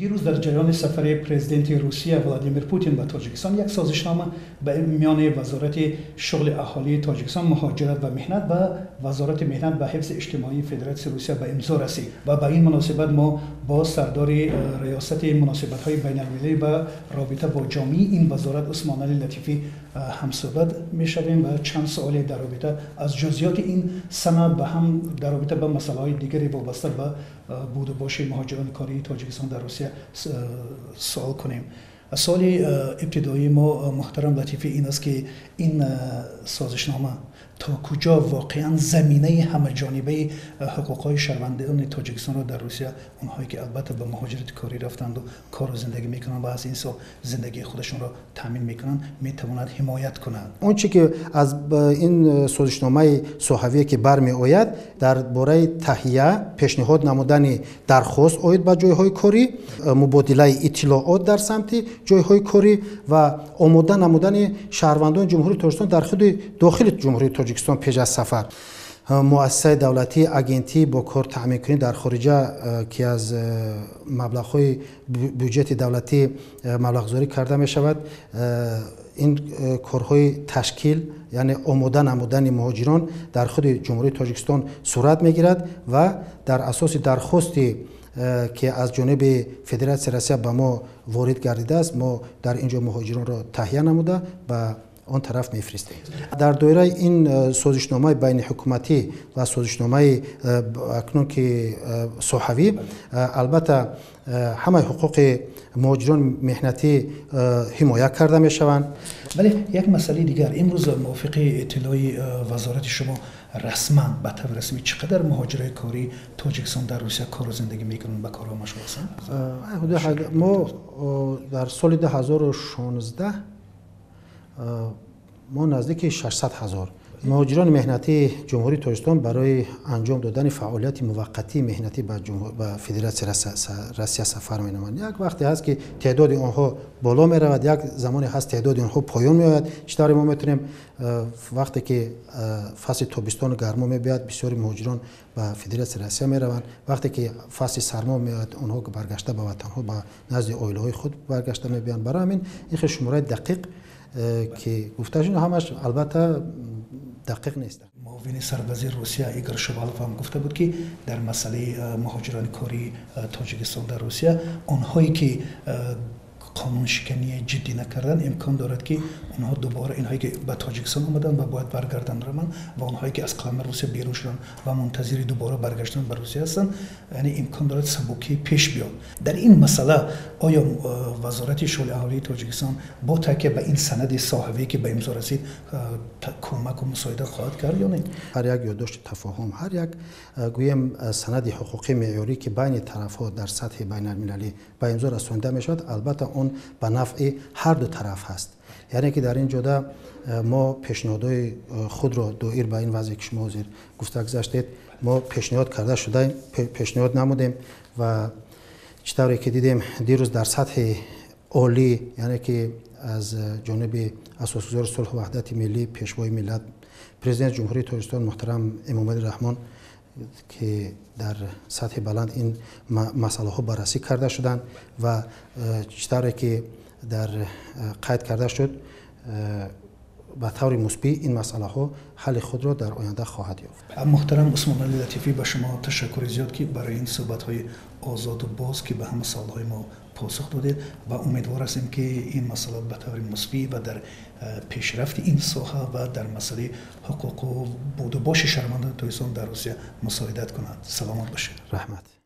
دیروز در جریان سفر پرزیدنت روسیه ولادیمیر پوتین به تاجیکستان یک سازشنامه به میان وزارت شغل اهالی تاجیکستان، مهاجرت و مهنت و وزارت مهنت و حفظ اجتماعی فدراسیون روسیه به امضا رسید و به این مناسبت ما با سردار ریاست مناسبت‌های بین‌المللی و رابطه با جامعه این وزارت عثمان علی لطیفی همصحبت می‌شویم و چند سوال در رابطه از جزئیات این سند و هم در رابطه با مسائل دیگری وابسته به بود و باش مهاجران کاری تاجیکستان در روسیه سوال کنیم. سوال ابتدایی ما محترم لطیفی این است که این سازشنامه تا کجا واقعا زمینه همه جانبه حقوق‌های شهروندان تاجیکستان را در روسیه، اونهایی که البته به مهاجرت کاری رفتند و کار و زندگی میکنند و از این سو زندگی خودشون را تامین میکنند، میتواند حمایت کنند. اون چی که از این سازشنامه صحوی که برمی آید درباره تهیه پیشنهاد نمودن درخواست آید به جایهای کاری، مبادله اطلاعات در سمت جایهای کاری و آماده نمودن شهروندان جمهوری تاجیکستان در خود داخل جمهوری تاجیکستان پیش از سفر. مؤسسه دولتی اگنتی با کار تامین کنی در خارجه که از مبلغ‌های بودجه دولتی مبلغ‌گذاری کرده می شود، این کارهای تشکیل یعنی آماده نمودن مهاجران در خود جمهوری تاجیکستان صورت می گیرد و در اساس درخواستی که از جانب فدراسیون روسیه به ما وارد گردیده است، ما در اینجا مهاجران را تهیه نموده به آن طرف میفرستیم. در دایره این سازشنامه بین حکومتی و سازشنامه اکنون که صحوی، البته همه حقوق مهاجران مهنتی حمایت کرده می شوند. ولی یک مسئله دیگر، امروز موافق اطلاعی وزارت شما رسما به طور رسمی چقدر مهاجرای کاری تاجیکستان در روسیه کار و زندگی میکنند، به کارها مشغول هستند؟ ما در سال 2016 ما نزدیک 600,000 مهاجران مهنتی جمهوری تاجیکستان برای انجام دادن فعالیت موقتی مهنتی به فدراسیون روسیه سفر می نمایند. یک وقتی هست که تعداد آنها بالا می رود، یک زمانی هست تعداد آنها پایان می آید. چطور ما میتونیم وقتی که فصل تابستان گرما می بیاد بسیاری مهاجران به فدراسیون روسیه می روند، وقتی که فصل سرما می آید آنها برگشته به وطن ها به نزد عائله های خود برگشته می بیان. برای همین این شماره دقیق که گفته شده همش البته دقیق نیست. معاون سربازی روسیه ایگور شووالوف هم گفته بود که در مسئله مهاجران کاری تاجیکستان در روسیه، آنهایی که قانون شکنی جدی نکردن امکان دارد که اونها دوباره، اینهایی که به تاجیکستان آمدن و باید برگردن روند و اونهایی که از قلمرو روسیه بیرون شدن و منتظر دوباره برگشتن به روسیه هستن، یعنی امکان دارد سبکی پیش بیاد. در این مسئله آیا وزارت شغل اهالی تاجیکستان با تکیه به این سند صحوی که به امضا رسید کمک و مساعدت خواهد کرد یا نه؟ هر یک یادداشت تفاهم، هر یک گویم سند حقوقی معیاری که بین طرف‌ها در سطح بین‌المللی به امضا رسانیده میشد، البته اون به نفع هر دو طرف هست. یعنی که در این جدا ما پیشنهادهای خود را دایر به این وضعی که شما حاضر گفته گذاشتید، ما پیشنهاد کرده شده، پیشنهاد نمودیم و چطوری که دیدیم دیروز در سطح عالی، یعنی که از جانب اساسگزار صلح و وحدت ملی، پیشوای ملت، پرزیدنت جمهوری تاجیکستان محترم امامعلی رحمان که در سطح بلند این مسئله ها بررسی کرده شدند و چطوری که در قید کرده شد به طور مثبت این مسئله ها حل خود را در آینده خواهد یافت. محترم عثمان علی لطیفی، به شما تشکر زیاد که برای این صحبت های آزاد و باز که به همه سوال های ما پاسخ دادید و امیدوار هستیم که این مسئله به طور مثبت و در پیشرفت این ساحه و در مسئله حقوق و بود و باش شهروندان تاجیکستان در روسیه مساعدت کنند. سلامت باشید. رحمت.